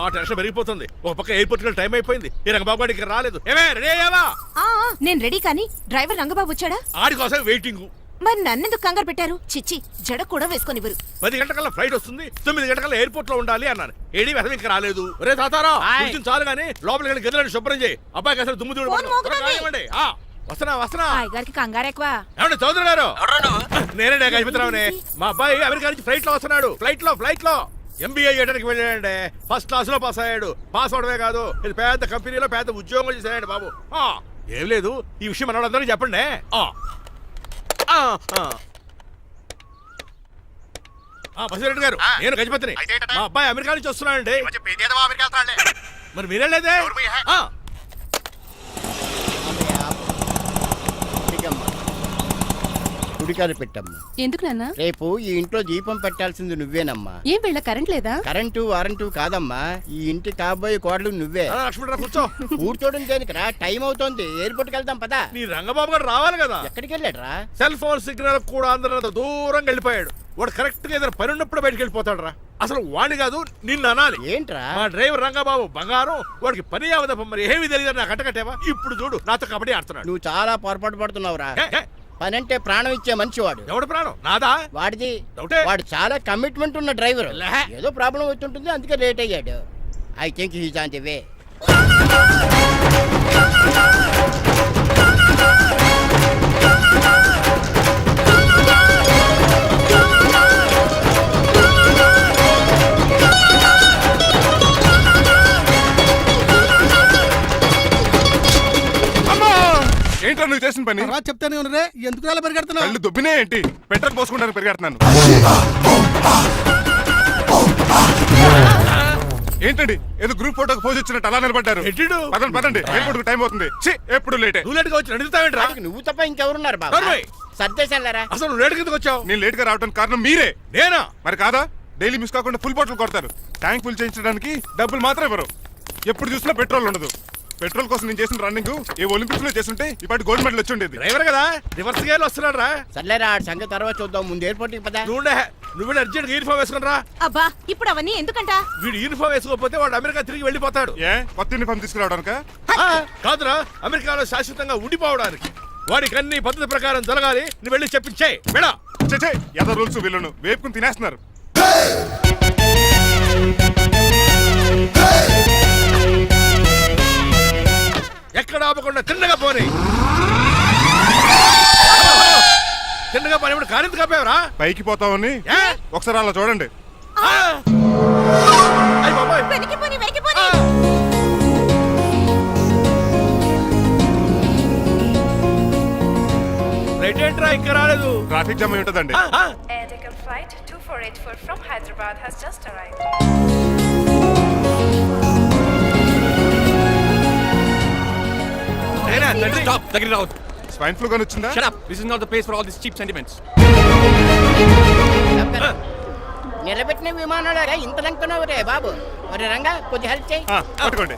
ఆ టెన్షన్ పెరిగిపోతుంది. ఒక పక్క ఎయిర్పోర్ట్ టైం అయిపోయింది. ఈ రంగబాబు గారు ఇక్కడ రాలేదు. ఏమే రెడీ అయ్యావా? నేను రెడీ, కానీ డ్రైవర్ రంగబాబు వచ్చాడా? ఆడి కోసం వెయిటింగ్. మరి నన్నెందుకు కంగారు పెట్టారు? చిచ్చి, జడ కూడా వేసుకొనివ్వరు. 10 గంటల ఫ్లైట్ వస్తుంది, 9 గంటల ఎయిర్పోర్ట్ లో ఉండాలి అన్నాను. ఏడీ వెధవ ఇంకా రాలేదు. రే తాతారా, కొంచెం చాలు గానీ లోపలికి వెళ్ళి గదిలో శుభ్రం చేయి. అబ్బాయికి అసలు దుమ్ము చూడండి. వస్తున్నా. గారికి కంగారు ఎక్కువ. ఏమండి చౌదరి గారు? నేనే గజపతిరావునే. మా అబ్బాయి అమెరికా నుంచి ఫ్లైట్ లో వస్తున్నాడు. ఫ్లైట్ లో MBA చేయడానికి వెళ్ళాడండి. ఫస్ట్ క్లాస్ లో పాస్ అయ్యాడు. పాస్ అవడమే కాదు, ఇది పెద్ద కంపెనీలో పెద్ద ఉద్యోగం చేశాడు బాబు. ఏం లేదు, ఈ విషయం మన వాళ్ళందరికీ చెప్పండి. బసిరెడ్డి గారు, నేను గజపతిని. మా అబ్బాయి అమెరికా నుంచి వస్తున్నాడండి. మరి మీరేలేదే? కుడికారు పెట్టమ్మా. ఎందుకు నాన్న? రేపు ఈ ఇంట్లో దీపం పెట్టాల్సింది నువ్వేనమ్మా. ఏం వీళ్ళ కరెంట్ లేదా? కరెంటు వారంటూ కాదమ్మా, ఈ ఇంటి కాబోయే కోడలు నువ్వే. లక్ష్మణరావు కూర్చో. కూర్చోడం దేనికిరా, టైం అవుతోంది. ఎయిర్పోర్ట్ కి వెళ్దాం పదా. నీ రంగబాబు గారు రావాలి కదా. ఎక్కడికి వెళ్ళాడ్రా? సెల్ ఫోన్ సిగ్నల్ కూడా అందరూ దూరంగా వెళ్ళిపోయాడు. వాడు కరెక్ట్ గా ఏదైనా పని ఉన్నప్పుడు బయటకు వెళ్ళిపోతాడు రా. అసలు వాడిని కాదు, నిన్ను అనాలి. ఏంట్రా? మా డ్రైవర్ రంగబాబు బంగారం. వాడికి పని అవదప్ప, మరి ఏమీ తెలియదు. నాకు కట్టకట్టేవా? ఇప్పుడు చూడు, నాతో కబడ్డీ ఆడుతున్నాడు. నువ్వు చాలా పొరపాటు పడుతున్నావురా. పని అంటే ప్రాణం ఇచ్చే మనిషి వాడు. ఎవడు ప్రాణం? నాదా? వాడిది. డౌటే. వాడు చాలా కమిట్మెంట్ ఉన్న డ్రైవర్. ఏదో ప్రాబ్లం అవుతుంటుంది, అందుకే లేట్ అయ్యాడు. I think he's on the way. ఏంట్రా నువ్వు చేసిన పని? చెప్తానే ఉన్నదే, ఎందుకు అలా పరిగెడుతున్నావు? కళ్ళు దుబ్బినే ఏంటి? పెట్రోల్ పోసుకుంటాను పరిగెడుతున్నాను. ఏంటండి ఏదో గ్రూప్ ఫోటోకి పోజ్ ఇచ్చినట్టు అలా నిలబడ్డారు? పదండి, ఎయిర్పోర్ట్ టైం అవుతుంది. ఎప్పుడు లేట్. నువ్వు లేట్గా వచ్చి నడుస్తావేంట్రా? నువ్వు తప్ప ఇంకెవరున్నారు బాబా? సర్దేశాలరా. అసలు నువ్వు లేట్ కిందకు వచ్చావు. నేను లేట్ గా రావడానికి కారణం మీరే. నేనా? మరి కాదా? డైలీ మిస్ కాకుండా ఫుల్ బాటిల్ కొడతారు. ట్యాంక్ ఫుల్ చేయించడానికి డబ్బులు మాత్రం ఇవ్వరు. ఎప్పుడు చూసినా పెట్రోల్ ఉండదు. పెట్రోల్ కోసం నేను చేసిన రన్నింగ్ ఏ ఒలింపిక్స్ లో చేస్తుంటే ఇప్పటి గోల్డ్ మెడల్ వచ్చి ఉండేది. డ్రైవర్ కదా, రివర్స్ గేర్ వస్తున్నాడు రా. సర్లేరా, సంగతి తర్వాత చూద్దాం. ముందు ఎయిర్పోర్ట్ కి పదా. నువ్వు అర్జెంట్ యూనిఫామ్ వేసుకుని రా. అబ్బా, ఇప్పుడు అవన్నీ ఎందుకంట? వీడు యూనిఫామ్ వేసుకోకపోతే వాడు అమెరికా తిరిగి వెళ్ళిపోతాడు. ఏ కొత్త యూనిఫామ్ తీసుకురావడానికా? కాదురా, అమెరికాలో శాశ్వతంగా ఉండిపోవడానికి. వాడికి అన్ని పద్ధతి ప్రకారం జరగాలి. నువ్వు వెళ్ళి చెప్పించే వెళ్ళా. ఎదో రూల్స్ వీళ్ళను వేపుకుని తినేస్తున్నారు. ఎక్కడ ఆపకుండా తిన్నగా పోనీ. తిన్నగా పని కారింత కప్పేవరా? పైకి పోతామని ఒకసారి అలా చూడండి. రైట్ ఏంట్రా ఇంకా రాలేదు? ట్రాఫిక్ జామ్ అయి ఉంటదండి. Flight 2484 from Hyderabad has just arrived. Stop! Take it out. Swine flu గాని వచ్చిందా? Shut up! This is not the place for all these cheap sentiments. నిలబెట్టిన విమానాలు ఇంత లంకనవు రే బాబు. మరి రంగా కొంచెం హెల్ప్ చేయి. పట్టుకోండి.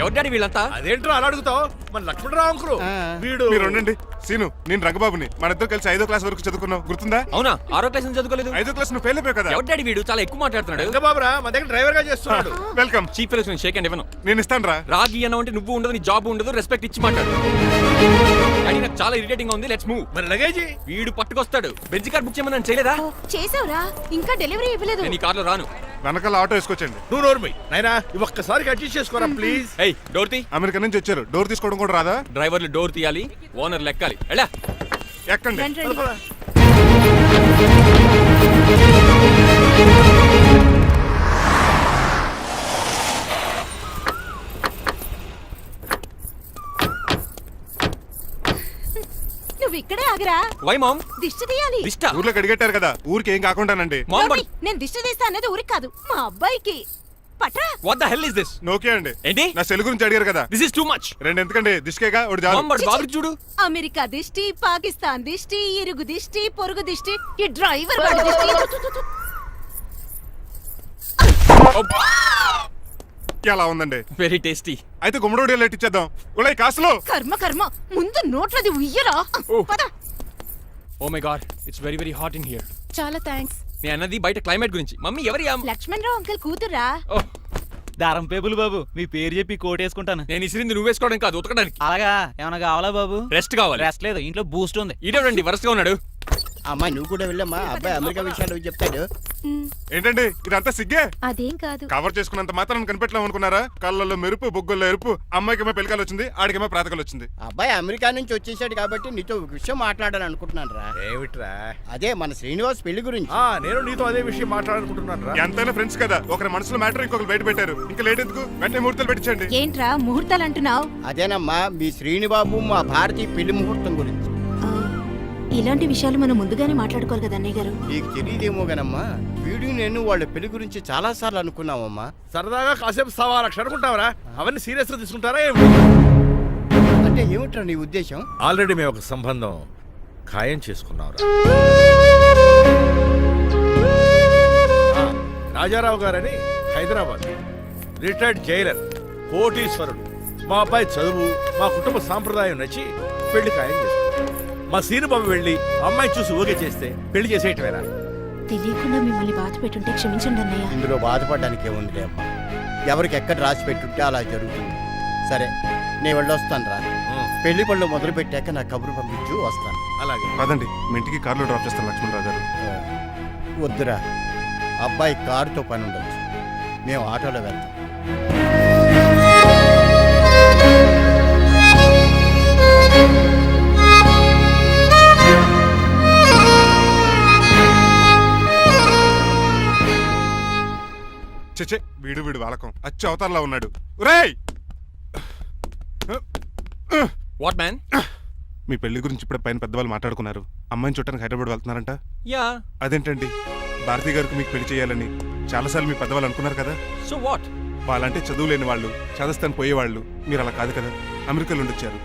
ఎవరు డాడీ వీళ్ళంతా? అదేంట్రా అలా అడుగుతావు? మన లక్ష్మణరావు అంకులు వీడు. మీరు ఉండండి. సీను, నేను రంగబాబుని. మన ఇద్దరు కలిసి 5వ క్లాస్ వరకు చదువుకున్నావు, గుర్తుందా? అవునా? 6వ క్లాస్ నుంచి చదువుకోలేదు. 5వ క్లాస్ నువ్వు ఫెయిల్ అయిపోయావు కదా. ఎవరు డాడీ వీడు? చాలా ఎక్కువ మాట్లాడుతున్నాడు. రంగబాబురా, మన దగ్గర డ్రైవర్ గా చేస్తున్నాడు. Welcome. Chief fellows shake hand ఇవ్వను. నేను ఇస్తాను రా. రాగి అన్న అంటే నువ్వు ఉండదు, నీ జాబ్ ఉండదు, రెస్పెక్ట్ ఇచ్చి మాట్లాడు. డాడీ నాకు చాలా ఇరిటేటింగ్ గా ఉంది. Let's move. మరి లగేజీ వీడు పట్టుకొస్తాడు. బెంజ్ కార్ బుక్ చేయమని చేయలేదా? చేసావురా, ఇంకా డెలివరీ ఇవ్వలేదు. నేను ఈ కార్లో రాను. వెనకాల ఆటో వేసుకొచ్చండి. నువ్వు నోర్మై నాయనా, ఒక్కసారి అడ్జస్ట్ చేసుకోరా ప్లీజ్. ఏయ్, డోర్ తీ. అమెరికా నుంచి వచ్చారు, డోర్ తీసుకోవడం కూడా రాదా? డ్రైవర్లు డోర్ తీయాలి, ఓనర్ లెక్కాలి. ఎలా ఎక్కండి. నువ్వు ఇక్కడే ఆగరా. Why mom? దిష్టి తీయాలి. దిష్ట? ఊర్లో కడిగట్టారు కదా, ఊరికి ఏం కాకుండానండి. నేను దిష్టి తీస్తా అన్నది ఊరికి కాదు, మా అబ్బాయికి. పట్రా. What the hell is this? నోకే అండి. ఏంటి? నా సెల్ గురించి అడిగారు కదా. This is too much. రెండు ఎందుకండి, దిష్కేగా ఒకటి చాలు. బాబు చూడు. అమెరికా దిష్టి, పాకిస్తాన్ దిష్టి, ఇరుగు దిష్టి, పొరుగు దిష్టి, ఈ డ్రైవర్ వాడి దిష్టి. ఎలా ఉందండి? Very tasty. అయితే గుమ్మడి లెట్ ఇచ్చేద్దాం. ఉలై కాసులో. కర్మ కర్మ, ముందు నోట్లది ఉయ్యరా. పద. Oh my god it's very very hot in here. చాలా థ్యాంక్స్. నేను అన్నది బయట క్లైమేట్ గురించి. మమ్మీ ఎవరి లక్ష్మణ్ రావు అంకుల్ కూతురా? ఓహ్, దారం పేపులు బాబు, మీ పేరు చెప్పి కోటేసుకుంటాను. నేను ఇసిరింది నువ్వు వేసుకోవడం కాదు, ఉతకడానికి. అలాగా ఏమైనా కావాలా బాబు? రెస్ట్ కావాలి. రెస్ట్ లేదు, ఇంట్లో బూస్ట్ ఉంది. ఇదేవండి వరుసగా ఉన్నాడు. అమ్మా నువ్వు కూడా వెళ్ళమ్మా, అబ్బాయి అమెరికా విషయాలు చెప్తాడు. ఏంటండి ఇదంతా సిగ్గే? అదేం కాదు. కవర్ చేసుకున్నంత మాత్రం కనిపెట్టలేము అనుకున్నారా? కళ్ళల్లో మెరుపు, బొగ్గుల్లో ఎరుపు. అమ్మాయికేమో పెళ్ళికాలు వచ్చింది, ఆడికేమో ప్రాతకాలు వచ్చింది. అబ్బాయి అమెరికా నుంచి వచ్చేసాడు కాబట్టి నీతో ఒక విషయం మాట్లాడాలని అనుకుంటున్నాను రా. ఏమిట్రా? అదే మన శ్రీనివాస్ పెళ్లి గురించి. నేను నీతో అదే విషయం మాట్లాడాలనుకుంటున్నాను రా. ఎంతైనా ఫ్రెండ్స్ కదా, ఒకరి మనసులో మ్యాటర్ ఇంకొకరు బయట పెట్టారు. ఇంకా లేట్ ఎందుకు, వెంటనే ముహూర్తాలు పెట్టించండి. ఏంట్రా ముహూర్తాలు అంటున్నావు? అదేనమ్మా మీ శ్రీనిబాబు మా భారతీయ పెళ్లి ముహూర్తం గురించి. ఇలాంటి విషయాలు మనం ముందుగానే మాట్లాడుకోవాలి కదా అన్నయ్య గారు. నీకు తెలియదేమో గనమ్మా, వీడు నేను వాళ్ళ పెళ్లి గురించి చాలా సార్లు అనుకున్నామమ్మా. సరదాగా కాసేపు సవా లక్ష అనుకుంటావరా? అవన్నీ సీరియస్ గా తీసుకుంటారా ఏమి? అంటే ఏమిట్రా నీ ఉద్దేశం? ఆల్రెడీ మేము ఒక సంబంధం ఖాయం చేసుకున్నాం. రాజారావు గారని హైదరాబాద్ రిటైర్డ్ జైలర్, కోటీశ్వరుడు. మా అబ్బాయి చదువు, మా కుటుంబ సాంప్రదాయం నచ్చి పెళ్లి ఖాయం చేసుకున్నాం. మా సీనుబాబు వెళ్ళి అమ్మాయి చూసి ఓకే చేస్తే పెళ్లి చేసేయటమేనా? తెలియకుండా మిమ్మల్ని బాధ పెట్టుంటే క్షమించండి అన్నయ్య. ఇందులో బాధపడడానికి ఏముందిలే అమ్మా, ఎవరికి ఎక్కడ రాసి పెట్టుంటే అలా జరుగుతుంది. సరే నేను వెళ్ళొస్తాను రా. పెళ్లి పళ్ళు మొదలు పెట్టాక నా కబురు పంపించు, వస్తాను. అలాగే. పదండి, మీ ఇంటికి కార్లో డ్రాప్ చేస్తాను లక్ష్మణరావు గారు. వద్దురా, అబ్బాయి కారుతో పని ఉండొచ్చు, మేము ఆటోలో వెళ్తాం. చచ్చే, వీడు వాలకం అచ్చు అవతారంలా ఉన్నాడు. రేయ్, వాట్ మ్యాన్? మీ పెళ్లి గురించి ఇప్పుడే పైన పెద్దవాళ్ళు మాట్లాడుకున్నారు. అమ్మాయిని చూడటానికి హైదరాబాద్ వెళ్తున్నారంట. యా. అదేంటండి, భారతి గారికి మీకు పెళ్లి చేయాలని చాలాసార్లు మీ పెద్దవాళ్ళు అనుకున్నారు కదా. So what? వాళ్ళంటే చదువు లేని వాళ్ళు, చదస్తాను పోయేవాళ్ళు. మీరు అలా కాదు కదా, అమెరికాలో ఉండొచ్చారు.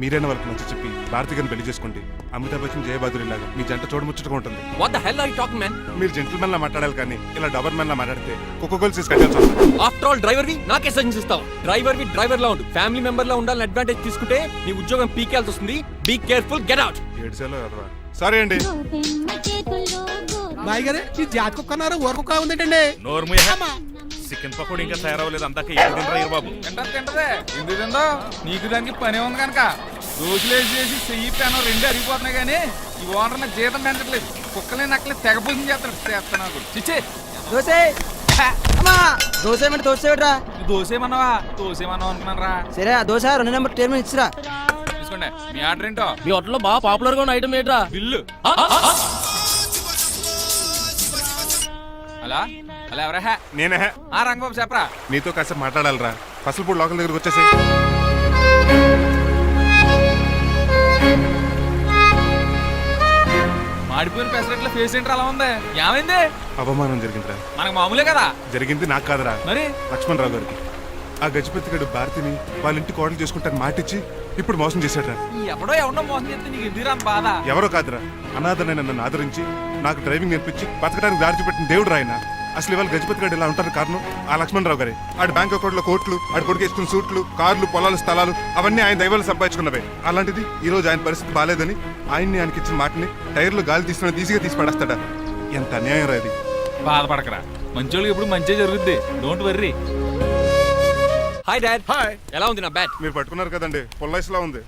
మీరైనా వాళ్ళకి మంచి చెప్పి భారతి గారిని పెళ్లి చేసుకోండి. అమితాబ్ బచ్చన్, జయబాదురి లాగా మీ జంట చూడముచ్చటగా ఉంటుంది. What the hell are you talking man? మీరు జెంటిల్మెన్ లా మాట్లాడాలి కానీ ఇలా డబర్మెన్ లా మాట్లాడితే కుక్కగోలు చేసి కట్టాల్సి వస్తుంది. ఆఫ్టర్ ఆల్ డ్రైవర్ వి నాకే సజెషన్ ఇస్తావు? డ్రైవర్ వి డ్రైవర్ లా ఉండు, ఫ్యామిలీ మెంబర్ లా ఉండాలని అడ్వాంటేజ్ తీసుకుంటే నీ ఉద్యోగం పీకేల్సి వస్తుంది. Be careful, get out. ఏడ్చేలో ఎర్రవా. సారీ అండి. బాయ్ గారే ఈ జాతి కుక్క అన్నారు, ఊర కుక్క ఉందేటండి. చికెన్ పకోడీ ఇంకా తయారవ్వలేదు, అందాక తినరా బాబు. తింటదే ఎందుకు తిందో, నీకు దానికి పని ఉంది కనుక. రోజులేసి చేసి చెయ్యి పెనం రెండు అరిగిపోతున్నాయి కానీ ఈ ఓనర్ నాకు జీతం పెంచట్లేదు. కుక్కలే నక్కలే తెగపోతుంది చేస్తాను. చిచ్చే దోసే దోసేమంటే దోసేట్రా. దోసేమన్నావా? దోసేమన్నావు అనుకున్నాను రా. సరే ఆ దోశ 2 నెంబర్ టేబుల్ ఇచ్చిరా. తీసుకోండి. మీ ఆర్డర్ ఏంటో? మీ హోటల్లో బాగా పాపులర్ గా ఉన్న ఐటమ్ ఏంట్రా? బిల్లు. అలా అలా ఎవరా? నేనే. ఆ రంగబాబు చెప్పరా. నీతో కాసేపు మాట్లాడాలరా. పసలపూడి లోకల్ దగ్గరకు వచ్చేసి. మాడిపోయిన పెసరట్ల ఫేస్ ఏంటర్ అలా ఉంది, ఏమైంది? అవమానం జరిగిందిరా. మనకు మామూలే కదా. జరిగింది నాకు కాదురా, మరి లక్ష్మణరావు గారికి. ఆ గజపతిగడు భారతిని వాళ్ళ ఇంటి కోడలు చేసుకుంటాను మాటిచ్చి ఇప్పుడు మోసం చేశాడ్రా. ఎవడో ఎవడో మోసం చేస్తే నీకు ఎందుకు రాని బాధ? ఎవరో కాదురా, అనాథనైన నన్ను ఆదరించి నాకు డ్రైవింగ్ నేర్పించి బతకడానికి దారి చూపెట్టిన దేవుడు రాయన. అసలు ఇవాళ గజపతి గడు ఇలా ఉంటారు కారణం ఆ లక్ష్మణరావు గారే. ఆడి బ్యాంక్ అకౌంట్ లో కోట్లు, ఆడి కొడుకు వేసుకున్న సూట్లు, కార్లు, పొలాలు, స్థలాలు అవన్నీ ఆయన దైవాలు సంపాదించుకున్నవే. అలాంటిది ఈ రోజు ఆయన పరిస్థితి బాలేదని ఆయన్ని ఆయనకి ఇచ్చిన మాటని టైర్లు గాలి తీసిన ఈజీగా తీసి పడేస్తాడా? ఎంత అన్యాయం రా ఇది. బాధపడకరా, మంచోళ్ళకి ఇప్పుడు మంచి జరుగుద్ది. Don't worry. Hi dad. Hi. ఎలా ఉంది నా బ్యాట్? మీరు పట్టుకున్నారు కదండి, పొల్లైస్లా ఉంది.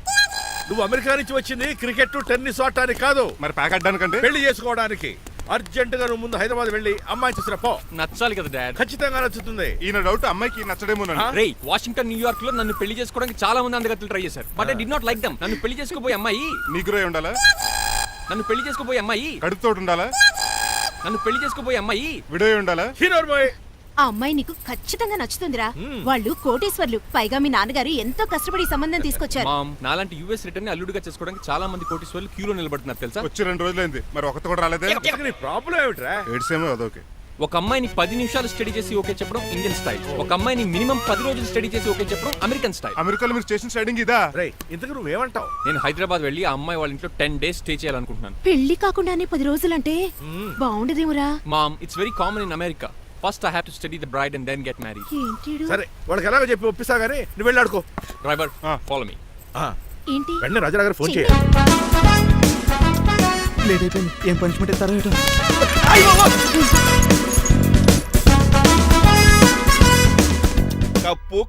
నువ్వు అమెరికా నుంచి వచ్చింది క్రికెట్ టెన్నిస్ ఆడటానికి కాదు, మరి ప్యాక్ అడ్డానికంటే పెళ్లి చేసుకోవడానికి. అర్జెంట్ గా నువ్వు ముందు హైదరాబాద్ వెళ్ళి అమ్మాయి చూసిన పో. నచ్చాలి కదా డాడ్. ఖచ్చితంగా నచ్చుతుంది. ఈయన డౌట్ అమ్మాయికి నచ్చడేమోనండి. రేయ్, వాషింగ్టన్, న్యూయార్క్ లో నన్ను పెళ్లి చేసుకోవడానికి చాలా మంది అందగత్తలు ట్రై చేశారు. But I do not like them. నన్ను పెళ్లి చేసుకోబోయే అమ్మాయి నీకురై ఉండాలా? నన్ను పెళ్లి చేసుకోబోయే అమ్మాయి కడుపుతోటి ఉండాలా? నన్ను పెళ్లి చేసుకోబోయే అమ్మాయి విడో ఉండాలా? హీరోర్ బాయ్. ఆ అమ్మాయి నీకు ఖచ్చితంగా నచ్చుతుందిరా. వాళ్ళు కోటేశ్వర్లు, పైగా మీ నాన్నగారు ఎంతో కష్టపడి ఈ సంబంధం తీసుకొచ్చారు. మామ్, నాలాంటి యూఎస్ రిటర్న్ ని అల్లుడిగా చేసుకోవడానికి చాలా మంది కోటీశ్వర్లు క్యూలో నిలబడుతున్నారు తెలుసా? వచ్చి 2 రోజులైంది, మరి ఒకటి కూడా రాలేదే. నీ ప్రాబ్లం ఏమిట్రా? ఏడ్సేమో అదొకే. ఒక అమ్మాయిని 10 నిమిషాలు స్టడీ చేసి ఓకే చెప్పడం ఇండియన్ స్టైల్. ఒక అమ్మాయిని మినిమం 10 రోజులు స్టడీ చేసి ఓకే చెప్పడం అమెరికన్ స్టైల్. అమెరికాలో మీరు స్టేషన్ స్టైడింగ్ ఇదా? రేయ్, ఇంతకు నువ్వేమంటావు? నేను హైదరాబాద్ వెళ్ళి ఆ అమ్మాయి వాళ్ళ ఇంట్లో 10 days స్టే చేయాలనుకుంటున్నాను. పెళ్లి కాకుండానే 10 రోజులంటే బాగుండదేమురా? Mom, it's very common in America. First I have to study the bride and then get married. ఏంటిడు? సరే, వాళ్ళకి ఎలాగో చెప్పి ఒప్పిస్తా గానీ నువ్వు వెళ్ళి ఆడుకో. Driver, follow me. ఏంటి? వెంటనే రాజారావు గారు ఫోన్ చేయాలి. లేట్ అయిపోయింది. ఏం పనిష్మెంట్ ఇస్తారో ఏటో.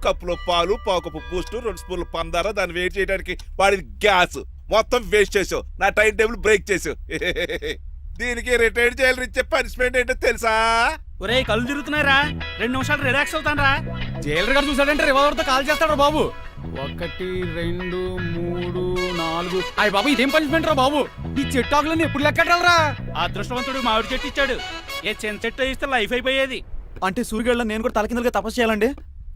కప్పులో పాలు పావుకప్పు బూస్ట్ 2 స్పూన్లు పందార దాన్ని వెయిట్ చేయడానికి వాడిది గ్యాస్ మొత్తం వేస్ట్ చేసావు. నా టైం టేబుల్ బ్రేక్ చేసావు. దీనికి రిటైర్డ్ జైలు ఇచ్చే పనిష్మెంట్ ఏంటో తెలుసా? ఒరే కళ్ళు తిరుగుతున్నారా, 2 నిమిషాలు రిలాక్స్ అవుతాను రా. జైలర్ గారు చూసాడంటే రివాల్వర్ తో కాల్ చేస్తాడు బాబు. 1 2 3 4 అయ్య బాబు, ఇదేం పనిష్మెంట్ రా బాబు? ఈ చెట్టు ఆకులన్నీ ఎప్పుడు లెక్కడరా? అదృష్టవంతుడు మామిడి చెట్టు ఇచ్చాడు. ఏ చిన్న చెట్టు ఇస్తే లైఫ్ అయిపోయేది. అంటే సూర్యుగళ్ళ నేను కూడా తలకిందలుగా తపస్సు చేయాలండి?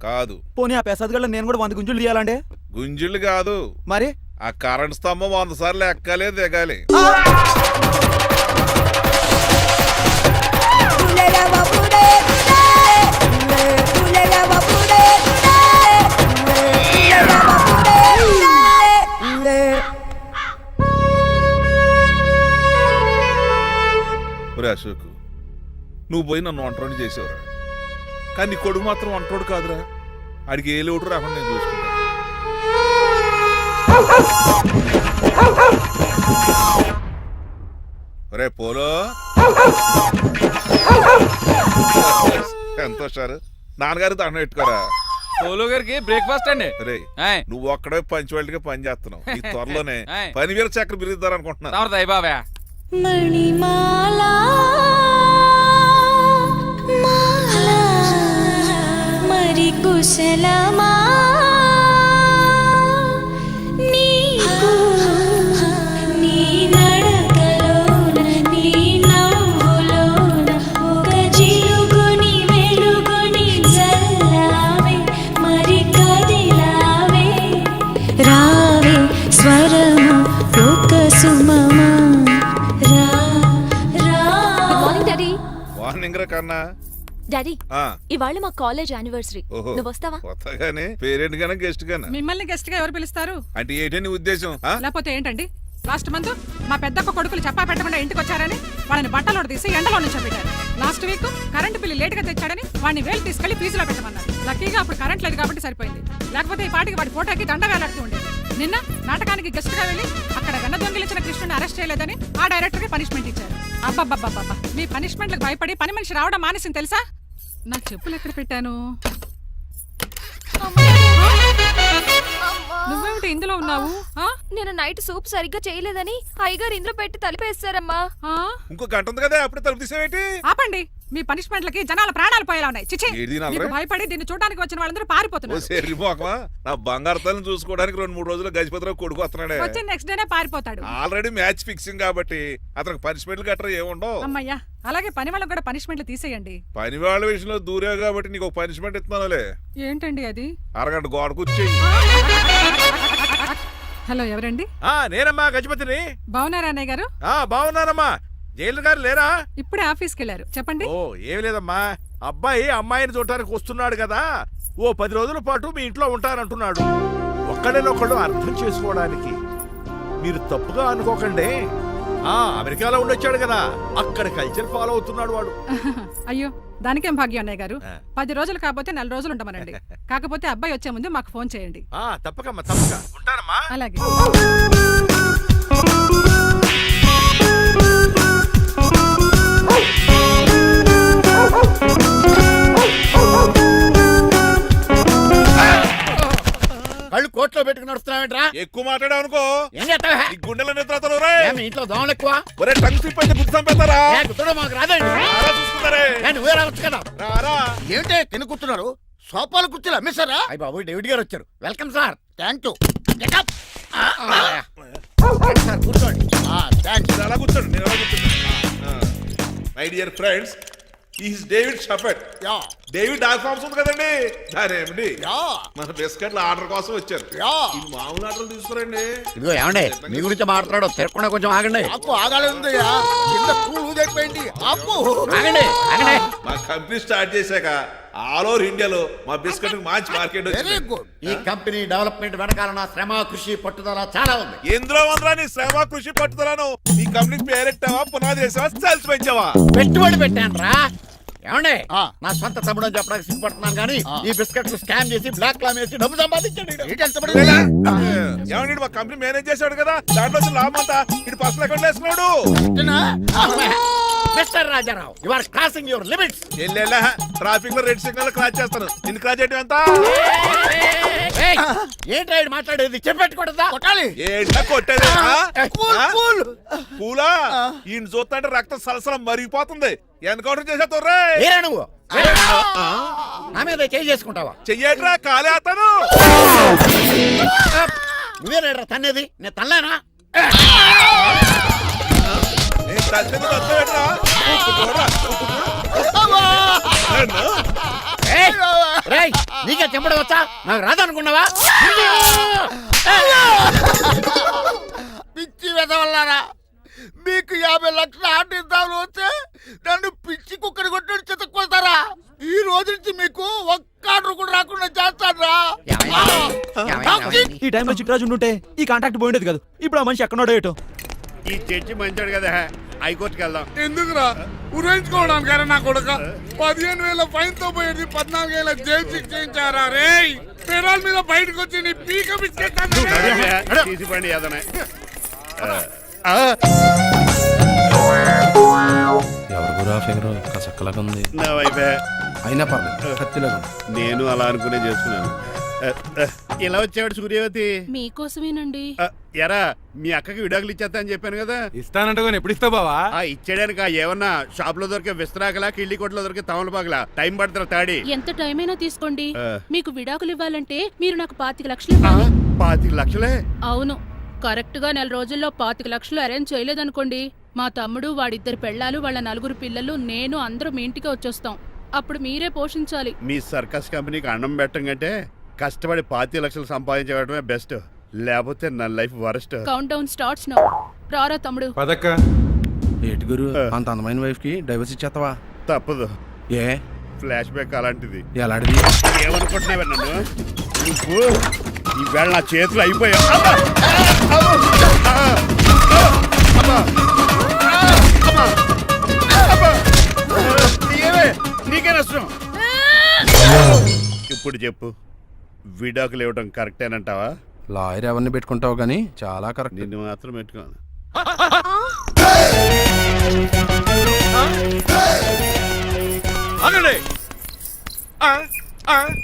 కాదు. పోనీ ఆ పెసదగళ్ళ నేను కూడా 100 గుంజులు తీయాలండి? గుంజులు కాదు, మరి ఆ కరెంట్ స్తంభం 100 సార్లు ఎక్కాలి దిగాలి. అశోక్, నువ్వు పోయి నన్ను వంటోడు చేసేవరా, కానీ నీ కొడుకు మాత్రం వంటోడు కాదురా. ఆడికి ఏ లోటు రాకుండా నేను చూసుకుంటాను. రే పోలో, ఎంత వచ్చారు నాన్నగారు దండం పెట్టుకోరా. పోలో గారికి బ్రేక్ఫాస్ట్ అండి. రే నువ్వు ఒక్కడే పంచువాళ్ళకి పని చేస్తున్నావు. ఈ త్వరలోనే పని వేరు చక్ర బిరుద్దారు అనుకుంటున్నా. బాబా మణిమాలా మరి కుశలమా నీకు నీ నడకలోన నీ నవ్వులోన ఒక జిలుగుని వెలుగుని జల్లావే మరి కదిలావే రావే స్వరము ఒక సుమమా. మార్నింగ్ రా కన్నా. డాడీ, ఇవాళ మా కాలేజ్ యానివర్సరీ. నువ్వు వస్తావా? కొత్తగానే పేరెంట్ గానే గెస్ట్ గానా? మిమ్మల్ని గెస్ట్ గా ఎవరు పిలుస్తారు? అంటే ఏంటని ఉద్దేశం? లేకపోతే ఏంటండి, లాస్ట్ మంత్ మా పెద్దక్క కొడుకులు చెప్పా పెట్టకుండా ఇంటికి వచ్చారని వాళ్ళని బట్టలో తీసి ఎండలో నుంచోబెట్టారు. Last week current bill late గా తెచ్చాడని వాడిని వేలు తీసుకెళ్లి ఫీజులో పెట్టమన్నారు. లక్కీగా అప్పుడు కరెంట్ లేదు కాబట్టి సరిపోయింది, లేకపోతే ఈ పాటికి వాడి ఫోటోకి దండ వేలాడుతూ ఉండేది. నిన్న నాటకానికి గెస్ట్ గా వెళ్ళి అక్కడ వెన్న దొంగిలించిన కృష్ణుని అరెస్ట్ చేయలేదని ఆ డైరెక్టర్ కి పనిష్మెంట్ ఇచ్చారు. అబ్బబ్బబ్బబ్బా, మీ పనిష్మెంట్లకు భయపడి పని మనిషి రావడం మానేసింది తెలుసా? నా చెప్పులు ఎక్కడ పెట్టాను? నువ్వేమిటి ఇందులో ఉన్నావు? నేను నైట్ సూప్ సరిగ్గా చేయలేదని అయ్యగారు ఇందులో పెట్టి తలిపేస్తారమ్మా. ఇంకో గంట ఉంది కదా, అప్పుడే తలుపు తీసేవేంటి? ఆపండి, మీ పనిష్మెంట్లకి జనాల ప్రాణాలు పోయేలా ఉన్నాయి. చిచి, మీకు భయపడి దీన్ని చూడడానికి వచ్చిన వాళ్ళందరూ పారిపోతున్నారు. నా బంగారు తల్లిని చూసుకోవడానికి 2-3 రోజులు గజపతిరావు కొడుకు వస్తున్నాడే. వచ్చి నెక్స్ట్ డేనే పారిపోతాడు. ఆల్రెడీ మ్యాచ్ ఫిక్సింగ్ కాబట్టి అతనికి పనిష్మెంట్లు గట్రా ఏముండవు. అమ్మయ్యా, అలాగే పని వాళ్ళకి కూడా పనిష్మెంట్లు తీసేయండి. పని వాళ్ళ విషయంలో దూరే కాబట్టి నీకు ఒక పనిష్మెంట్ ఇస్తున్నానులే. ఏంటండి అది? అరగంట గోడ కూర్చోయి. హలో, ఎవరండి? నేనమ్మా గజపతిని. బాగున్నారా అన్నయ్య గారు? బాగున్నానమ్మా. జైలు గారు లేరా? ఇప్పుడే ఆఫీస్కి వెళ్ళారు. చెప్పండి. ఓ ఏం లేదమ్మా, అబ్బాయి అమ్మాయిని చూడటానికి వస్తున్నాడు కదా, ఓ 10 రోజుల పాటు మీ ఇంట్లో ఉంటానంటున్నాడు. ఒక్కడేనొక్కడు అర్థం చేసుకోవడానికి మీరు తప్పుగా అనుకోకండి. అమెరికాలో ఉండొచ్చాడు కదా, అక్కడ కల్చర్ ఫాలో అవుతున్నాడు వాడు. అయ్యో, దానికేం భాగ్యం అన్నయ్య గారు. 10 రోజులు కాకపోతే 4 రోజులు ఉంటామనండి. కాకపోతే అబ్బాయి వచ్చే ముందు మాకు ఫోన్ చేయండి. తప్పకమ్మా, తప్పక ఉంటానమ్మా. అలాగే. కళ్ళు కోట్లో పెట్టుకుని నడుస్తున్నావేంట్రా? ఎక్కువ మాట్లాడావు అనుకో ఏం చేస్తావా? గుండెల నిద్రతలు ఇంట్లో దోమలు ఎక్కువ. ఒరే టంగ్ స్లిప్ అయితే గుర్తు చంపేస్తారా? గుర్తుడం మాకు రాదండి. చూస్తున్నారే, నువ్వే రావచ్చు కదా. రారా. ఏంటే కింద కూర్చున్నారు? సోఫాలు కుర్చీలు అమ్మేశారా? అయ్య బాబు, డేవిడ్ గారు వచ్చారు. Welcome sir. Thank you. Sir కూర్చోండి. అలా కూర్చోండి, నేను అలా కూర్చోండి. My dear friends, is David షఫెట్. డేవిడ్ డాగ్ ఫార్మ్స్ ఉంది కదండి, దానేమిటి మన బిస్కెట్ల ఆర్డర్ కోసం వచ్చారు. ఈ మామూలు ఆర్డర్ తీసుకురండి. ఇదిగో ఏమండి, మీ గురించి మాట్లాడు, తిరగకుండా కొంచెం ఆగండి. ఆగాలి. ఆగండి. మా కంపెనీ స్టార్ట్ చేశాక ఆల్ ఓవర్ ఇండియాలో మా బిస్కెట్ మంచి మార్కెట్ వచ్చింది. ఈ కంపెనీ డెవలప్మెంట్ వెనకాల నా శ్రమ, కృషి, పట్టుదల చాలా ఉంది. ఎందులో ఉందిరా నీ శ్రమ, కృషి, పట్టుదలను? ఈ కంపెనీకి పేరెట్టావా, పునాది వేసావా, సేల్స్ పెంచావా? పెట్టుబడి పెట్టాను రా. ఏమండే నా సొంత తమ్ముడు అని చెప్పడానికి సిగ్గుపడుతున్నాను కానీ ఈ బిస్కెట్లు స్కామ్ చేసి బ్లాక్ క్లామ్ వేసి డబ్బు సంపాదించాడు ఏమన్నా మా కంపెనీ మేనేజ్ చేశాడు కదా దాంట్లో వచ్చిన లాభం అంతా ఇటు పర్సనల్ అకౌంట్ వేసుకున్నాడు. Mister Rajarao you are crossing your limits. ఎల్లెల్లా ట్రాఫిక్ లో రెడ్ సిగ్నల్ క్రాస్ చేస్తాను. నిన్ను క్రాస్ చేయడం ఎంత? ఏంట్రా ఈడు మాట్లాడేది చెప్పెట్టుకూడదా? కొట్టాలి. ఏంటా కొట్టేది? పూలా ఈయన చూస్తుంటే రక్తం సలసలం మరిగిపోతుంది. ఎన్కౌంటర్ చేసేతోర్రే ఏరా నువ్వు నా మీద చేయి చేసుకుంటావా? చెయ్యట్రా కాలే అతను. నువ్వేనా తన్నేది? నేను తనలేనా? నీకే చెప్పడం వచ్చా? నాకు రాదనుకున్నావా? పిచ్చి వెదవల్లారా, మీకు 50 లక్షల ఆర్డర్ వస్తే నన్ను పిచ్చి కుక్కని కొట్టి చెతక్కొస్తారా? ఈ రోజు నుంచి మీకు ఒక్క ఆర్డర్ కూడా రాకుండా చేస్తారా? ఈ టైంలో చిట్రాజు ఉంటే ఈ కాంటాక్ట్ పోయిండేది కాదు. ఇప్పుడు ఆ మనిషి ఎక్కడో ఏటో. ఈ చర్చి మంచాడు కదా, హైకోర్టుకి వెళ్దాం. ఎందుకురా ఉరేంచుకోవడానికి నా కొడుక 15,000 ఫైన్ తో పోయేది 14,000 జైలు శిక్ష చేయించారా రే? పెరాల్ మీద బయటకు వచ్చి నీ పీక బిస్కెట్ తీసిపండి ఏదైనా. ఎవరు ఫిగర్ కసక్కలాగా ఉంది. నా వైపే అయినా పర్లేదు కత్తిలాగా. నేను అలా అనుకునే చేసుకున్నాను. ఇలా వచ్చాడు సూర్యవతి. మీకోసమేనండి. ఎరా మీ అక్కకి విడాకులు ఇచ్చేస్తా అని చెప్పాను కదా. ఇస్తానంటే ఎప్పుడు ఇస్తావు బావా? ఇచ్చేయడానికి ఏమన్నా షాప్ లో దొరికే విస్తరాకలా, కిళ్ళి కొట్లో దొరికే తమలపాకలా టైం పడుతున్నా తాడి. ఎంత టైం అయినా తీసుకోండి. మీకు విడాకులు ఇవ్వాలంటే మీరు నాకు 25 లక్షలు ఇవ్వాలి. 25 లక్షలే? అవును. కరెక్ట్ గా 4 రోజుల్లో 25 లక్షలు అరేంజ్ చేయలేదనుకోండి, మా తమ్ముడు, వాడిద్దరు పెళ్ళాలు, వాళ్ళ 4 పిల్లలు, నేను అందరూ మీ ఇంటికి వచ్చేస్తాం. అప్పుడు మీరే పోషించాలి. మీ సర్కస్ కంపెనీకి అన్నం పెట్టం కంటే కష్టపడి 25 లక్షలు సంపాదించడమే బెస్ట్. లేకపోతే నా life worst. Count down starts now. రారా తమ్ముడు. పదక్క ఏటి గురు అంత అందమైన వైఫ్ కి డైవర్స్ ఇచ్చేస్తావా? తప్పదు. ఏ ఫ్లాష్ బ్యాక్ అలాంటిది. ఎలాంటిది? ఏమనుకుంటున్నావే నన్ను? నువ్వు ఈవేళ నా చేతులు అయిపోయా. నీకే నష్టం. ఇప్పుడు చెప్పు, విడాకులు ఇవ్వడం కరెక్టేనంటావా? లాయర్ ఎవరిని పెట్టుకుంటావు గానీ చాలా కరెక్ట్. నిన్ను మాత్రం పెట్టుకోను. అనండి.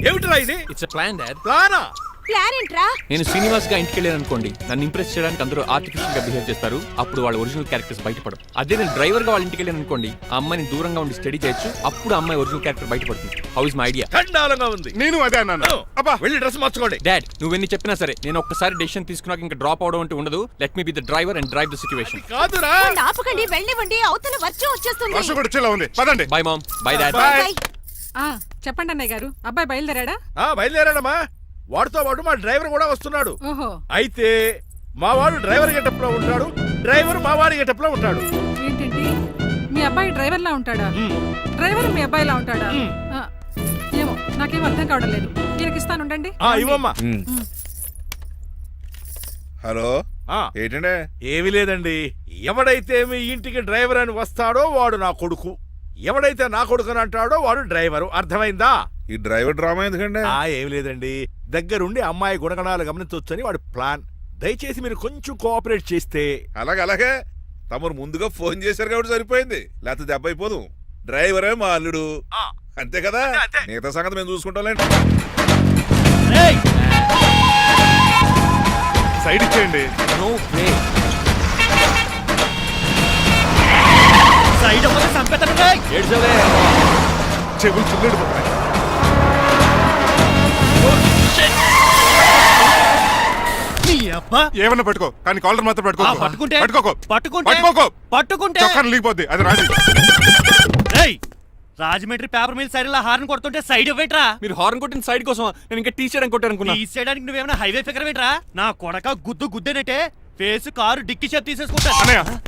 ఏమిట్రా ఇది? It's a plan dad. ప్లానా? ప్లాన్ ఏంట్రా? నేను శ్రీనివాస్ గా ఇంటికి వెళ్ళాను అనుకోండి, నన్ను ఇంప్రెస్ చేయడానికి అందరూ ఆర్టిఫిషియల్ గా బిహేవ్ చేస్తారు. అప్పుడు వాళ్ళ ఒరిజినల్ క్యారెక్టర్స్ బయటపడవు. అదే నేను డ్రైవర్ గా వాళ్ళ ఇంటికి వెళ్ళాను అనుకోండి, ఆ అమ్మాయిని దూరంగా ఉండి స్టడీ చేయొచ్చు. అప్పుడు అమ్మాయి ఒరిజినల్ క్యారెక్టర్ బయటపడుతుంది. How is my idea? చండాలంగా ఉంది. నేను అదే అన్నాను. అబ్బా వెళ్ళి డ్రెస్ మార్చుకోండి. డాడ్ నువ్వెన్ని చెప్పినా సరే నేను ఒక్కసారి డెసిషన్ తీసుకున్నాక ఇంకా డ్రాప్ అవడం అంటూ ఉండదు. Let me be the driver and drive the situation. కాదురా. ఆపకండి, వెళ్ళనివ్వండి. అవతల వర్షం వచ్చేస్తుంది. వర్షం కూడా వచ్చేలా ఉంది. పదండి. Bye mom. Bye dad. Bye. చెప్పండి అన్నయ్య గారు, అబ్బాయి బయలుదేరాడా? బయలుదేరాడమ్మా. వాడితో పాటు మా డ్రైవర్ కూడా వస్తున్నాడు. ఓహో, అయితే మా వాడు డ్రైవర్ గెటప్ లో ఉంటాడు, డ్రైవర్ మా వాడి గెటప్ లో ఉంటాడు. ఏంటండి మీ అబ్బాయి డ్రైవర్ లా ఉంటాడా? డ్రైవర్ మీ అబ్బాయిలా ఉంటాడా? ఏమో నాకేం అర్థం కావడం లేదు. ఈయనకి ఇస్తాను ఉండండి. ఇవ్వమ్మా. హలో ఏంటంటే? ఏమీ లేదండి. ఎవడైతే మీ ఇంటికి డ్రైవర్ అని వస్తాడో వాడు నా కొడుకు, ఎవడైతే నా కొడుకు అని అంటాడో వాడు డ్రైవరు. అర్థమైందా? ఈ డ్రైవర్ డ్రామా ఎందుకంటే? ఏమి లేదండి, దగ్గరుండి అమ్మాయి గుణగణాలు గమనించొచ్చని వాడి ప్లాన్. దయచేసి మీరు కొంచెం కోఆపరేట్ చేస్తే. అలాగే తమరు ముందుగా ఫోన్ చేశారు కాబట్టి సరిపోయింది, లేకపోతే దెబ్బ అయిపోదు. డ్రైవరే మా అల్లుడు, అంతే కదా? మిగతా సంగతి మేము చూసుకుంటాంలేండి. సైడ్ ఇచ్చేయండి. No way. సైడ్ అవ్వక సంపేతను. ఏడ్చవే. చెవులు చిల్లుడు పోతాయి. ఏమన్నా పట్టుకో, కానీ కాలర్ మాత్రం పట్టుకోకు. చొక్కాను లీగిపోద్ది, అది రాజీ. Rajahmundry paper mill side horn కొడుతుంటే సైడ్ ఇవ్వట్రా. మీరు హార్న్ కొట్టిన సైడ్ కోసం నేను ఇంకా టీచర్ అని కొట్టాను. ఈ సైడానికి నువ్వేమైనా హైవే ఫిగర్ ఏంట్రా? నా కొడక గుద్దేనట్టే ఫేస్ కారు డిక్కి షేప్ తీసేసుకుంటా.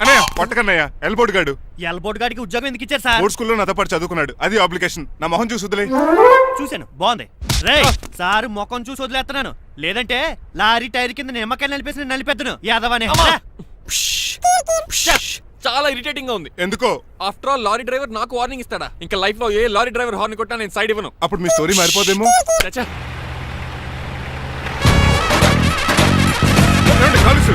అన్నయ్య పట్టకన్నయ్య. ఎల్బోర్డ్ గాడు. ఎల్బోర్డ్ గాడికి ఉద్యోగం ఎందుకు ఇచ్చారు సార్? బోర్డ్ స్కూల్లో నాతో పాటు చదువుకున్నాడు, అది అప్లికేషన్. నా మొహం చూసి వదిలే. చూశాను, బాగుంది. రే సారు ముఖం చూసి వదిలేస్తున్నాను, లేదంటే లారీ టైర్ కింద నిమ్మకాయలు నలిపేసి నలిపెద్దను యాదవనే. చాలా ఇరిటేటింగ్ గా ఉంది. ఎందుకో? ఆఫ్టర్ ఆల్ లారీ డ్రైవర్ నాకు వార్నింగ్ ఇస్తాడా? ఇంకా లైఫ్ లో ఏ లారీ డ్రైవర్ హార్న్ కొట్టా నేను సైడ్ ఇవ్వను. అప్పుడు మీ స్టోరీ మారిపోదేమో. చచ్చా. ఏమండి, కాలుసు?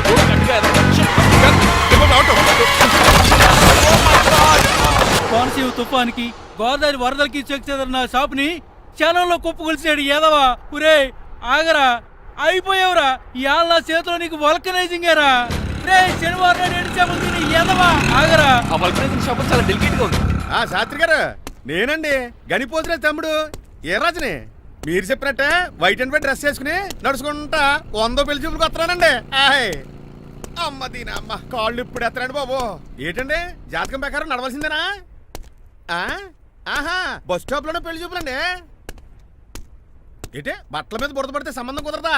కోనసీమ తుఫానికి గోదావరి వరదలకి చెక్ చెదరిన షాప్ ని క్షణంలో కుప్పగొలిసాడు ఏదవా. ఒరే ఆగరా, అయిపోయావురా. ఇవాళ నా చేతిలో నీకు వల్కనైజింగ్ ఏరా. రే శనివారం నాడు ఎండు చేపలు తిని ఏదవా ఆగరా. ఆ వల్కనైజింగ్ షాప్ చాలా డెలికేట్ గా ఉంది. శాస్త్రి గారు, నేనండి గనిపోతున్న తమ్ముడు ఏ రాజుని. మీరు చెప్పినట్టే వైట్ అండ్ వైట్ డ్రెస్ వేసుకుని నడుచుకుంటా 100 పెళ్లి చూపులకు వస్తున్నానండి. అమ్మ దీని అమ్మ కాళ్ళు ఇప్పుడు ఎత్తరండి బాబు. ఏంటండి జాతకం ప్రకారం నడవలసిందేనా? ఆహా, బస్ స్టాప్ లోనే పెళ్లి చూపులండి. ఏంటే బట్టల మీద బురద పడితే సంబంధం కుదరదా?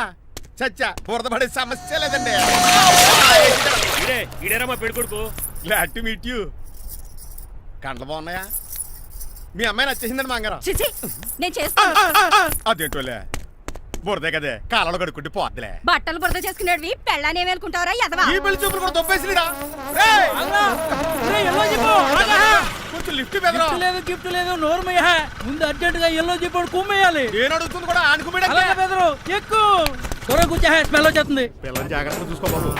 చచ్చా, బురద పడే సమస్య లేదండి. ఇడేరా మా పెళ్లి కొడుకు. Glad to meet you. కండ్లు బాగున్నాయా? మీ అమ్మాయి నచ్చేసిందండి మంగారం. నేను చేస్తాను. అదేంటోలే, బురదే కదే కాలంలో కడుక్కుంటే పోద్దులే. బట్టలు బురద చేసుకునేవి పెళ్ళానే వేలుకుంటావరా ఎదవా? ఈ పెళ్లి చూపులు కూడా దొబ్బేసిరా. కొంచెం లిఫ్ట్ బెదరా. లేదు గిఫ్ట్ లేదు నోర్మయ్య. ముందు అర్జెంట్ గా ఎల్లో చెప్పాడు కుమ్మేయాలి. నేను అడుగుతుంది కూడా ఆనుకుపోయాడు. అలాగే బెదరు ఎక్కువ త్వరగా కూర్చో, స్మెల్ వచ్చేస్తుంది. పిల్లలు జాగ్రత్తగా చూసుకో బాబు.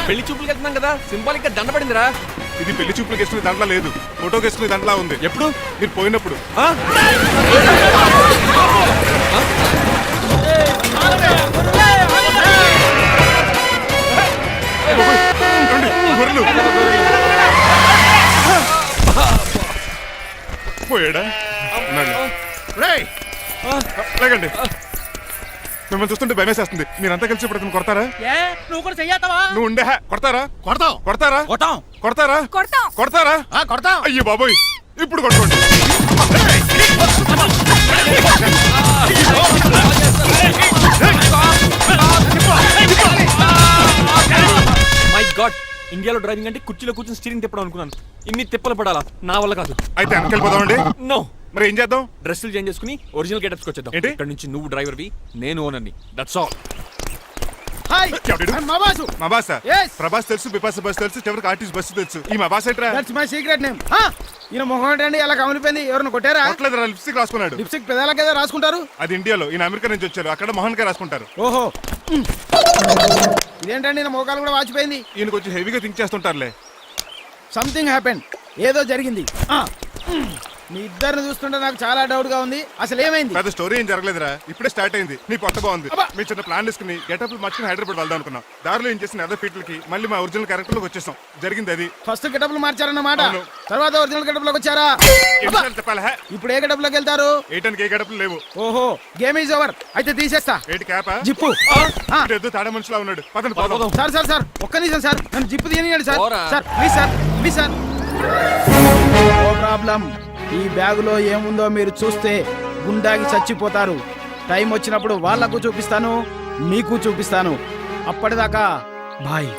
పెళ్లి చూపులకు వెళ్తున్నాం కదా, సింబాలిక్ గా దండ పడిందిరా. ఇది పెళ్లి చూపులకు వేసుకునే దాంట్లో లేదు, ఫోటోకి వేసుకునే దాంట్లో ఉంది. ఎప్పుడు? మీరు పోయినప్పుడు. పోయాడా? లేకండి, మిమ్మల్ని చూస్తుంటే భయమేసేస్తుంది. మీరంతా కలిసి ఇప్పుడు అతను కొడతారా? నువ్వు కూడా చెయ్యతావా? నువ్వు ఉండే కొడతారా? కొడతాం కొడతారా? కొట్టాం కొడతారా? కొడతారా? కొడతాం. అయ్యో బాబోయ్, ఇప్పుడు కొట్టుకోండి. మై గాడ్, ఇండియాలో డ్రైవింగ్ అంటే కుర్చీలో కూర్చొని స్టీరింగ్ తిప్పడం అనుకున్నాను. ఇన్ని తిప్పలు పడాలా? నా వల్ల కాదు. అయితే వెనకెళ్ళిపోదామండి. నో. మరి ఏం చేద్దాం? డ్రెస్సులు చేంజ్ చేసుకుని ఒరిజినల్ గెటప్స్ వచ్చేద్దాం. ఏంటి? ఇక్కడ నుంచి నువ్వు డ్రైవర్వి, నేను ఓనర్ని. That's all. హాయ్, ఎవడు? మా బాసు. మా బాస. Yes. ప్రభాస్ తెలుసు, బిపాస బస్ తెలుసు, చివరికి ఆర్టిస్ట్ బస్సు తెలుసు. ఈ మా బాస్ ఏంట్రా? That's my secret name. ఈయన మొహం ఏంటండి ఎలా కమిలిపోయింది? ఎవరిని కొట్టారా? కొట్టలేదురా, లిప్స్టిక్ రాసుకున్నాడు. లిప్స్టిక్ పెదాల కదా రాసుకుంటారు. అది ఇండియాలో, ఈయన అమెరికా నుంచి వచ్చారు. అక్కడ మోహన్ గారు రాసుకుంటారు. ఓహో, ఇదేంటండి నా మోకాలు కూడా వాచిపోయింది. ఈయన కొంచెం హెవీగా థింక్ చేస్తుంటారులే. సంథింగ్ హ్యాపెన్, ఏదో జరిగింది. మీ ఇద్దరిని చూస్తుంటే నాకు చాలా డౌట్ గా ఉంది. అసలు ఏమైంది? పెద్ద స్టోరీ ఏం జరగలేదురా, ఇప్పుడే స్టార్ట్ అయింది. నీ కొత్త బాగుంది. అబ్బా. మేము చిన్న ప్లాన్ తీసుకుని గెటప్లు మార్చుకుని హైదరాబాద్ వెళ్దాం అనుకున్నాం. దారిలో ఏం చేసిన అదర్ ఫీట్లకి మళ్ళీ మా ఒరిజినల్ క్యారెక్టర్ లోకి వచ్చేసాం. జరిగింది అది. ఫస్ట్ గెటప్లు మార్చారన్నమాట, అవును. తర్వాత ఒరిజినల్ గెటప్ లోకి వచ్చారా? ఎన్నిసార్లు చెప్పాలా? ఇప్పుడు ఏ గెటప్ లోకి వెళ్తారు? ఏటానికి ఏ గెటప్లు లేవు. ఓహో, గేమ్ ఈజ్ ఓవర్. అయితే తీసేస్తా. ఏటి క్యాపా? జిప్పు. ఏదో తాడే మనిషిలా ఉన్నాడు. పదండి పోదాం. సార్ సార్ సార్, ఒక్క నిమిషం సార్, నన్ను జిప్పు తీయనియండి సార్. పోరా. Sir please sir, please sir. No problem. ఈ బ్యాగులో ఏముందో మీరు చూస్తే గుండాకి చచ్చిపోతారు. టైం వచ్చినప్పుడు వాళ్లకు చూపిస్తాను, మీకు చూపిస్తాను. అప్పటిదాకా బాయ్.